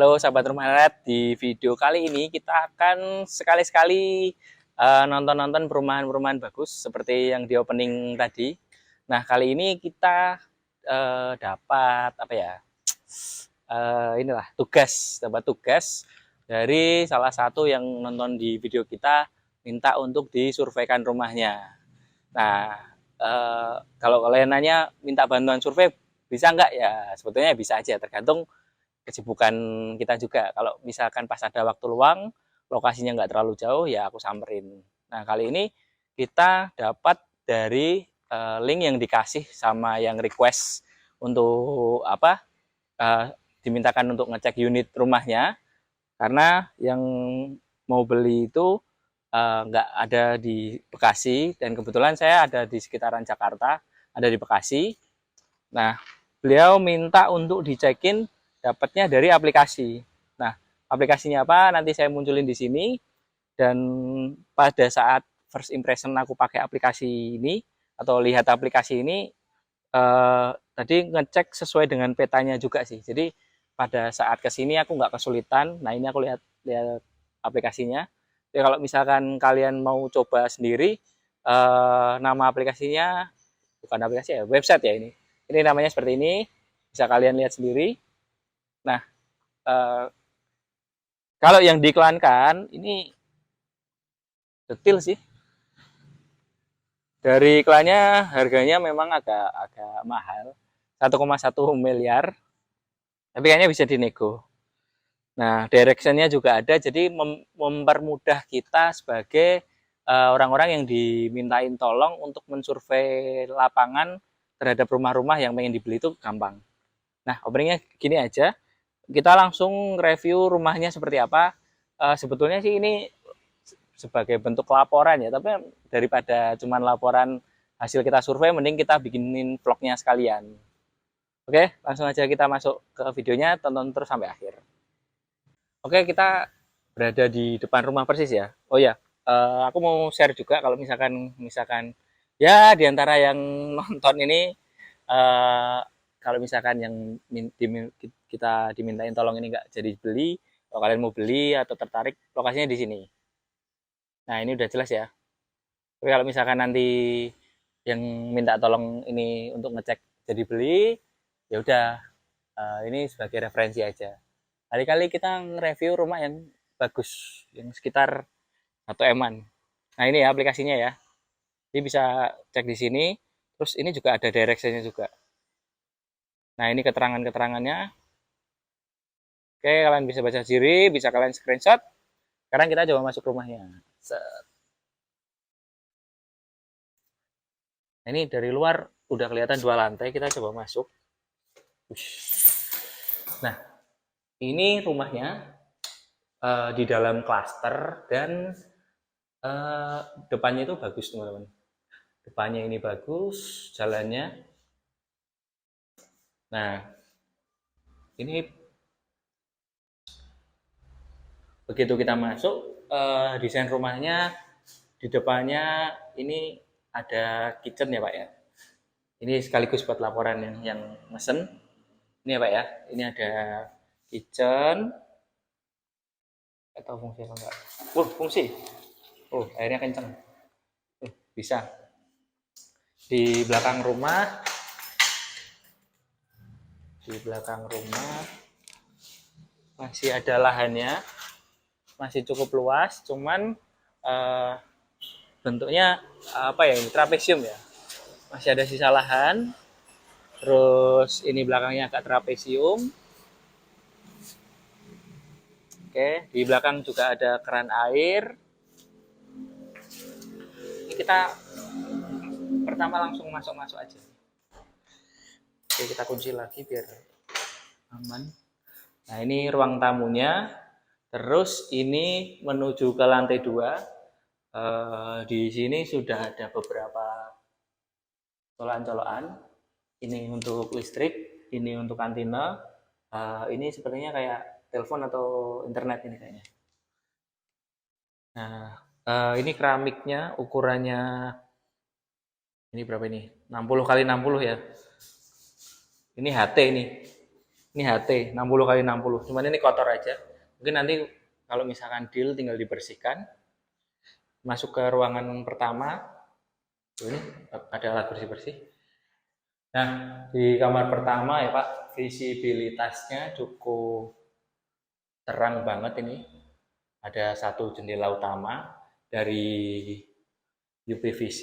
Halo sahabat Rumahnet, di video kali ini kita akan sekali-sekali nonton-nonton perumahan-perumahan bagus seperti yang di opening tadi. Nah, kali ini kita dapat apa ya? Inilah dapat tugas dari salah satu yang nonton di video kita minta untuk disurveikan rumahnya. Nah, kalau kalian nanya minta bantuan survei bisa nggak ya? Sebetulnya bisa aja, tergantung kesibukan kita juga. Kalau misalkan pas ada waktu luang, lokasinya nggak terlalu jauh, ya aku samperin. Nah, kali ini kita dapat dari link yang dikasih sama yang request untuk apa? Dimintakan untuk ngecek unit rumahnya, karena yang mau beli itu nggak ada di Bekasi, dan kebetulan saya ada di sekitaran Jakarta, ada di Bekasi. Nah, beliau minta untuk dicekin dapatnya dari aplikasi. Nah, aplikasinya apa? Nanti saya munculin di sini. Dan pada saat first impression aku pakai aplikasi ini atau lihat aplikasi ini, tadi ngecek sesuai dengan petanya juga sih. Jadi pada saat kesini aku nggak kesulitan. Nah, ini aku lihat lihat aplikasinya. Jadi kalau misalkan kalian mau coba sendiri, nama aplikasinya bukan aplikasi ya, website ya ini. Ini namanya seperti ini, bisa kalian lihat sendiri. Nah, kalau yang diiklankan ini detail sih. Dari iklannya harganya memang agak mahal, 1,1 miliar, tapi kayaknya bisa dinego. Nah, directionnya juga ada, jadi mempermudah kita sebagai orang-orang yang dimintain tolong untuk mensurvei lapangan terhadap rumah-rumah yang pengen dibeli itu gampang. Nah, openingnya gini aja, kita langsung review rumahnya seperti apa. Sebetulnya sih ini sebagai bentuk laporan ya, tapi daripada cuman laporan hasil kita survei, mending kita bikinin vlognya sekalian. Oke, langsung aja kita masuk ke videonya, tonton terus sampai akhir. Oke, kita berada di depan rumah persis ya. Oh ya, aku mau share juga kalau misalkan ya di antara yang nonton ini, eh, kalau misalkan yang kita dimintain tolong ini nggak jadi beli, kalau kalian mau beli atau tertarik, lokasinya di sini. Nah, ini udah jelas ya. Tapi kalau misalkan nanti yang minta tolong ini untuk ngecek jadi beli, ya udah, ini sebagai referensi aja. Kali-kali kita nge-review rumah yang bagus, yang sekitar 1 M-an. Nah, ini ya aplikasinya ya. Jadi bisa cek di sini. Terus ini juga ada direction-nya juga. Nah, ini keterangan-keterangannya. Oke, kalian bisa baca sendiri, bisa kalian screenshot. Sekarang kita coba masuk rumahnya. Nah, ini dari luar udah kelihatan 2 lantai, kita coba masuk. Nah, ini rumahnya di dalam klaster, dan depannya itu bagus teman-teman. Depannya ini bagus, jalannya. Nah, ini begitu kita masuk, desain rumahnya di depannya ini ada kitchen ya Pak ya. Ini sekaligus buat laporan yang mesen. Ini ya Pak ya, ini ada kitchen. Atau fungsi apa enggak? Fungsi. Airnya kenceng. Bisa. Di belakang rumah masih ada lahannya, masih cukup luas, cuman bentuknya apa ya, ini trapesium ya, masih ada sisa lahan. Terus ini belakangnya agak trapesium. Oke, di belakang juga ada keran air. Ini kita pertama langsung masuk aja. Oke, kita kunci lagi biar aman. Nah, ini ruang tamunya. Terus ini menuju ke lantai 2. Di sini sudah ada beberapa colokan-colokan. Ini untuk listrik, ini untuk kantina. Ini sepertinya kayak telepon atau internet ini kayaknya. Nah, ini keramiknya ukurannya ini berapa ini? 60 kali 60 ya. Ini HT ini. Ini HT 60 kali 60. Cuman ini kotor aja. Mungkin nanti kalau misalkan deal tinggal dibersihkan. Masuk ke ruangan pertama. Ini ada alat bersih-bersih. Nah, di kamar pertama ya Pak, visibilitasnya cukup terang banget ini. Ada satu jendela utama dari UPVC.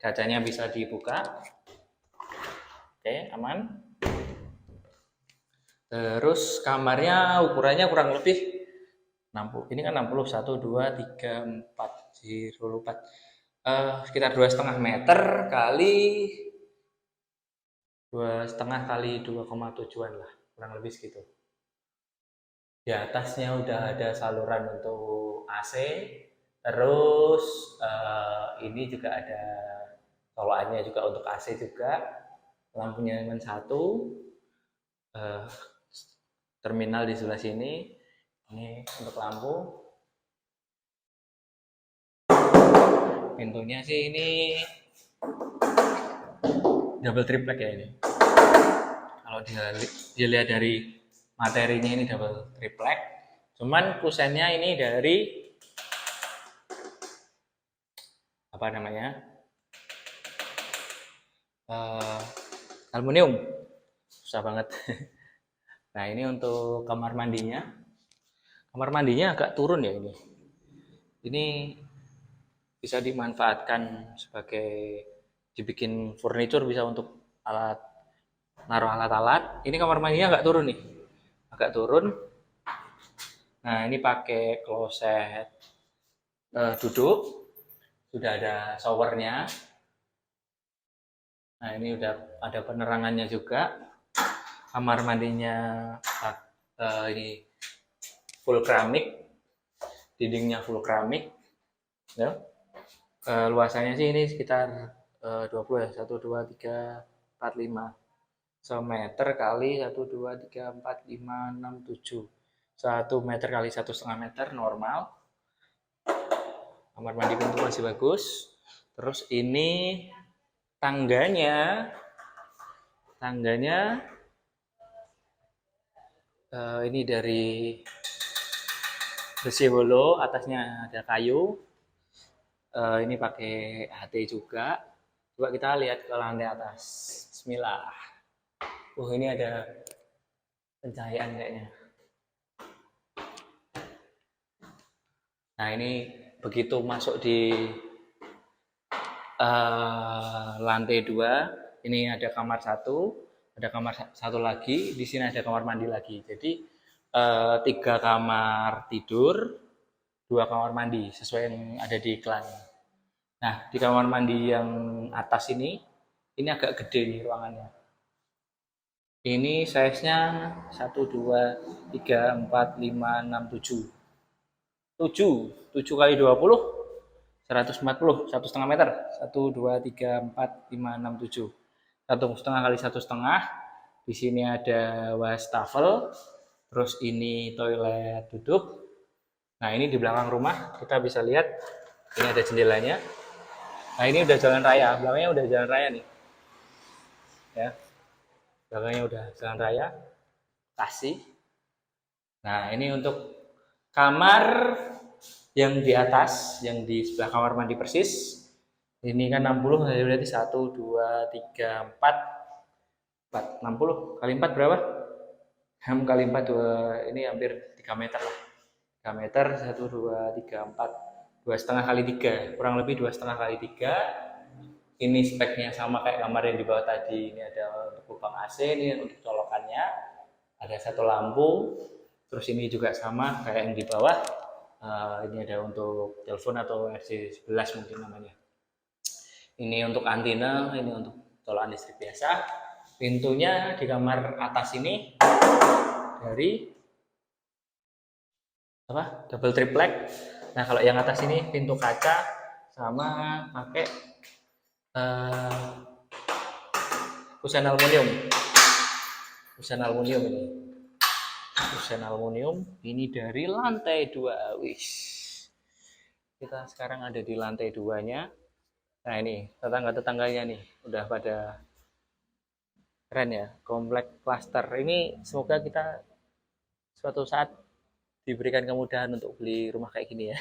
Kacanya bisa dibuka. Oke, aman. Terus kamarnya ukurannya kurang lebih 60. Ini kan 60, 1, 2, 3, 4, 4. Sekitar 2,5 meter kali 2,5 kali 2,7-an lah, kurang lebih segitu. Di atasnya udah ada saluran untuk AC, terus ini juga ada colokannya juga untuk AC juga, lampunya cuma satu, terminal di sebelah sini, ini untuk lampu. Pintunya sih ini double triplek ya ini. Kalau dilihat dari materinya ini double triplek, cuman kusennya ini dari apa namanya, aluminium, susah banget. Nah ini untuk kamar mandinya agak turun ya ini. Ini bisa dimanfaatkan sebagai dibikin furniture, bisa untuk naruh alat-alat. Ini kamar mandinya agak turun nih, agak turun. Nah ini pakai kloset duduk, sudah ada showernya. Nah ini udah ada penerangannya juga. Kamar mandinya ini full keramik, dindingnya full keramik. Ya. Luasannya sih ini sekitar 20 ya, 1, 2, 3, 4, 5 semeter kali 1, 2, 3, 4, 5, 6, 7, 1 meter kali 1,5 meter normal. Kamar mandi pintu masih bagus. Terus ini tangganya ini dari besi holo, atasnya ada kayu. Ini pakai HT juga. Coba kita lihat ke lantai atas. Bismillah. Ini ada pencahayaan kayaknya. Nah ini begitu masuk di lantai 2, ini ada kamar satu lagi, di sini ada kamar mandi lagi. Jadi 3 kamar tidur, 2 kamar mandi sesuai yang ada di iklan. Nah di kamar mandi yang atas ini agak gede nih ruangannya. Ini size-nya 1, 2, 3, 4, 5, 6, 7. 7 kali 20, 140, 1,5 meter. 1, 2, 3, 4, 5, 6, 7. 1,5 kali 1,5. Di sini ada wastafel. Terus ini toilet duduk. Nah ini di belakang rumah kita bisa lihat ini ada jendelanya. Nah ini udah jalan raya, belakangnya udah jalan raya nih. Ya, belakangnya udah jalan raya. Kasih. Nah ini untuk kamar yang di atas, yang di sebelah kamar mandi persis. Ini kan 60, berarti 1, 2, 3, 4, 60 kali 4 berapa? 6 kali 4, 2, ini hampir 3 meter lah. 3 meter, 1, 2, 3, 4, 2,5 kali 3, kurang lebih 2,5 kali 3. Ini speknya sama kayak kamar yang di bawah tadi. Ini ada untuk lubang AC, ini untuk colokannya. Ada satu lampu. Terus ini juga sama kayak yang di bawah. Ini ada untuk telepon atau RJ11 mungkin namanya. Ini untuk antena, ini untuk colokan listrik biasa. Pintunya di kamar atas ini dari double triplek. Nah kalau yang atas ini pintu kaca sama pakai kusen aluminium. Kusen aluminium ini dari lantai 2. Kita sekarang ada di lantai 2-nya. Nah ini tetangga-tetangganya nih udah pada Keren ya, komplek klaster. Ini semoga kita suatu saat diberikan kemudahan untuk beli rumah kayak gini ya.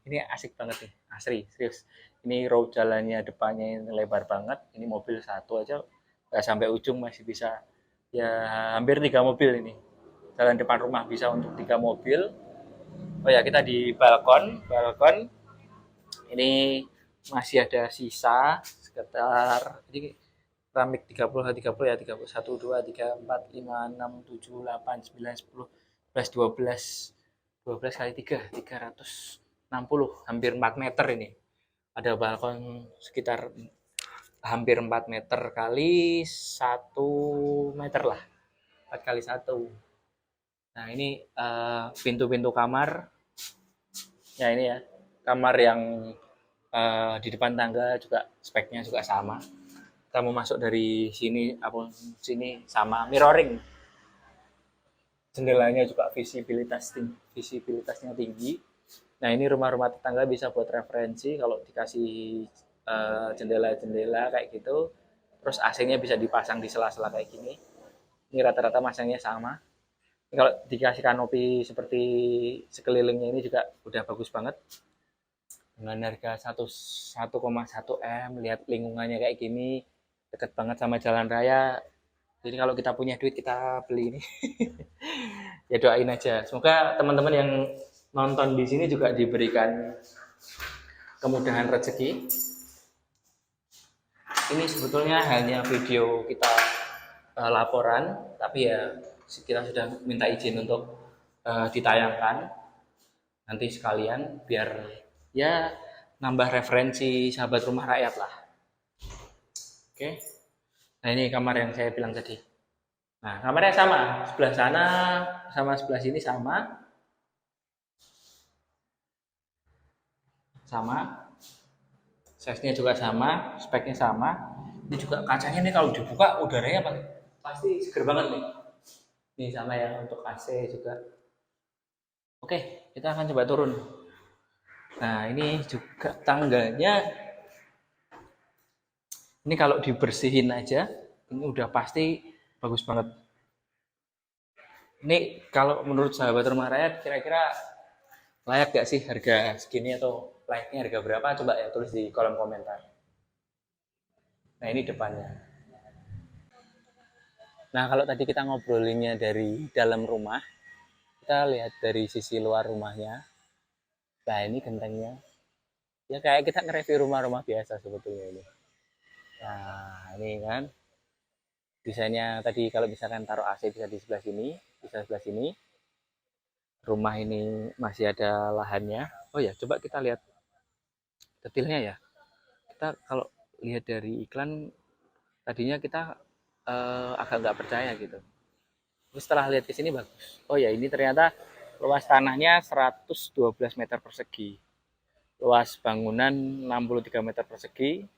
Ini asik banget nih, asri, serius. Ini road jalannya depannya ini lebar banget. Ini mobil satu aja nggak sampai ujung masih bisa ya hampir 3 mobil ini. Jalan depan rumah bisa untuk 3 mobil. Oh ya kita di balkon, balkon ini masih ada sisa sekitar ini keramik 30 ya 31 2 3 4 5 6 7 8 9 10 11 12 kali 3 360 hampir 4 meter ini. Ada balkon sekitar hampir 4 meter kali 1 meter lah. 4 kali 1. Nah, ini pintu-pintu kamar. Ya ini ya. Kamar yang di depan tangga juga speknya juga sama. Kita mau masuk dari sini apa sini sama mirroring. Jendelanya juga visibilitasnya tinggi. Nah, ini rumah-rumah tetangga bisa buat referensi kalau dikasih jendela-jendela kayak gitu. Terus AC-nya bisa dipasang di sela-sela kayak gini. Ini rata-rata masangnya sama. Ini kalau dikasih kanopi seperti sekelilingnya ini juga udah bagus banget. Dengan harga 1,1 M, lihat lingkungannya kayak gini, deket banget sama jalan raya. Jadi kalau kita punya duit kita beli ini. Ya doain aja. Semoga teman-teman yang nonton di sini juga diberikan kemudahan rezeki. Ini sebetulnya hanya video kita laporan, tapi ya kita sudah minta izin untuk ditayangkan nanti sekalian biar ya nambah referensi sahabat rumah rakyat lah. Oke. Nah ini kamar yang saya bilang tadi. Nah kamarnya sama, sebelah sana sama sebelah sini sama, sama. Size-nya juga sama, speknya sama. Ini juga kacanya nih kalau dibuka udaranya pasti seger banget nih. Ini sama ya untuk AC juga. Oke, kita akan coba turun. Nah, ini juga tangganya. Ini kalau dibersihin aja, ini udah pasti bagus banget. Ini kalau menurut sahabat rumah rakyat, kira-kira layak gak sih harga segini atau layaknya harga berapa? Coba ya tulis di kolom komentar. Nah, ini depannya. Nah, kalau tadi kita ngobrolinnya dari dalam rumah, kita lihat dari sisi luar rumahnya. Nah, ini gentengnya. Ya kayak kita nge-review rumah-rumah biasa sebetulnya ini. Nah, ini kan desainnya tadi kalau misalkan taruh AC bisa di sebelah sini, bisa sebelah sini. Rumah ini masih ada lahannya. Oh ya, coba kita lihat detailnya ya. Kita kalau lihat dari iklan tadinya kita agak nggak percaya gitu. Tapi setelah lihat ke sini bagus. Oh ya, ini ternyata luas tanahnya 112 meter persegi. Luas bangunan 63 meter persegi.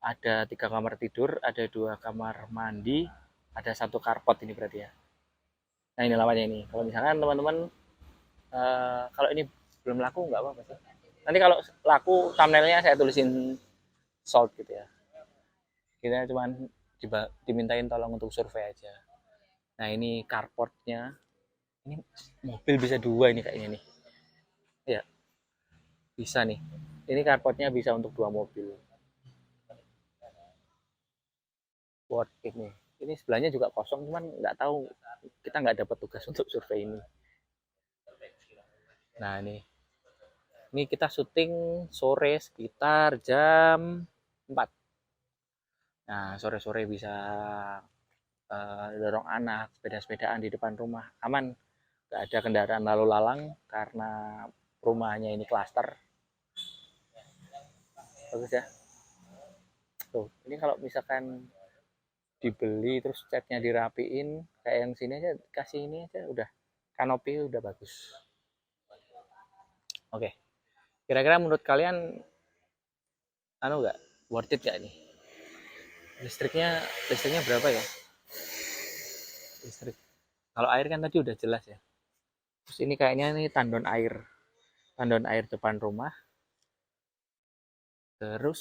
Ada 3 kamar tidur, ada 2 kamar mandi, ada 1 carport ini berarti ya. Nah ini lamanya ini. Kalau misalkan teman-teman kalau ini belum laku nggak apa-apa sih. Nanti kalau laku thumbnailnya saya tulisin sold gitu ya. Kita cuma dimintain tolong untuk survei aja. Nah ini carportnya. Ini mobil bisa 2 ini kayaknya nih. Ya bisa nih. Ini carportnya bisa untuk 2 mobil. Worth it nih. Ini sebelahnya juga kosong, cuman nggak tahu kita nggak dapat tugas untuk survei ini. Nah ini kita syuting sore sekitar jam 4. Nah sore-sore bisa dorong anak, sepeda-sepedaan di depan rumah, aman. Nggak ada kendaraan lalu lalang karena rumahnya ini klaster. Bagus ya. Tuh, ini kalau misalkan dibeli terus catnya dirapiin kayak yang sini aja kasih ini aja udah kanopi udah bagus. Oke, kira-kira menurut kalian anu nggak worth it nggak nih listriknya berapa ya listrik kalau air kan tadi udah jelas ya terus ini kayaknya nih tandon air depan rumah terus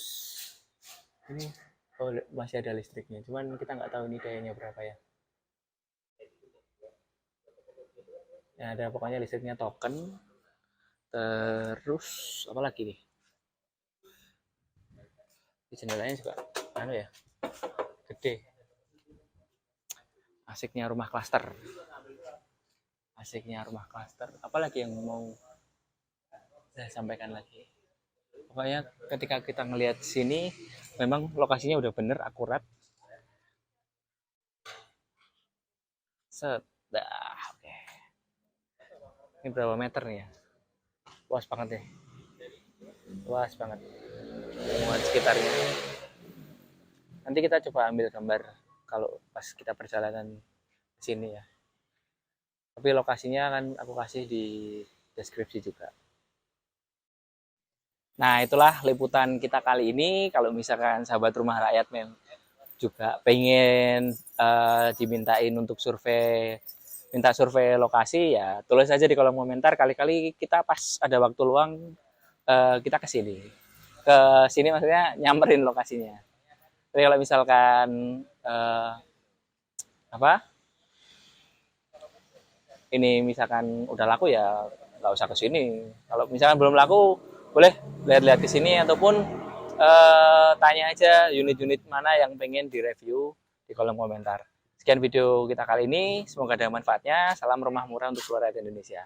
ini Oh, masih ada listriknya, cuman kita nggak tahu ini dayanya berapa ya. Ya ada pokoknya listriknya token. Terus apa lagi nih? Di jendelanya juga anu ya, gede. Asiknya rumah klaster. Asiknya rumah klaster. Apalagi yang mau saya sampaikan lagi? Pokoknya ketika kita ngelihat sini, memang lokasinya udah bener, akurat. Set, dah, oke. Ini berapa meter nih ya? Luas banget ya. Luas banget. Lingkungan sekitarnya. Nanti kita coba ambil gambar kalau pas kita perjalanan ke sini ya. Tapi lokasinya kan aku kasih di deskripsi juga. Nah, itulah liputan kita kali ini. Kalau misalkan sahabat rumah rakyat juga pengen dimintain untuk minta survei lokasi, ya tulis aja di kolom komentar. Kali-kali kita pas ada waktu luang kita ke sini. Ke sini maksudnya nyamperin lokasinya. Tapi kalau misalkan apa ini misalkan udah laku ya nggak usah ke sini. Kalau misalkan belum laku, boleh lihat-lihat ke sini ataupun tanya aja unit-unit mana yang pengen direview di kolom komentar. Sekian video kita kali ini, semoga ada manfaatnya. Salam rumah murah untuk seluruh rakyat Indonesia.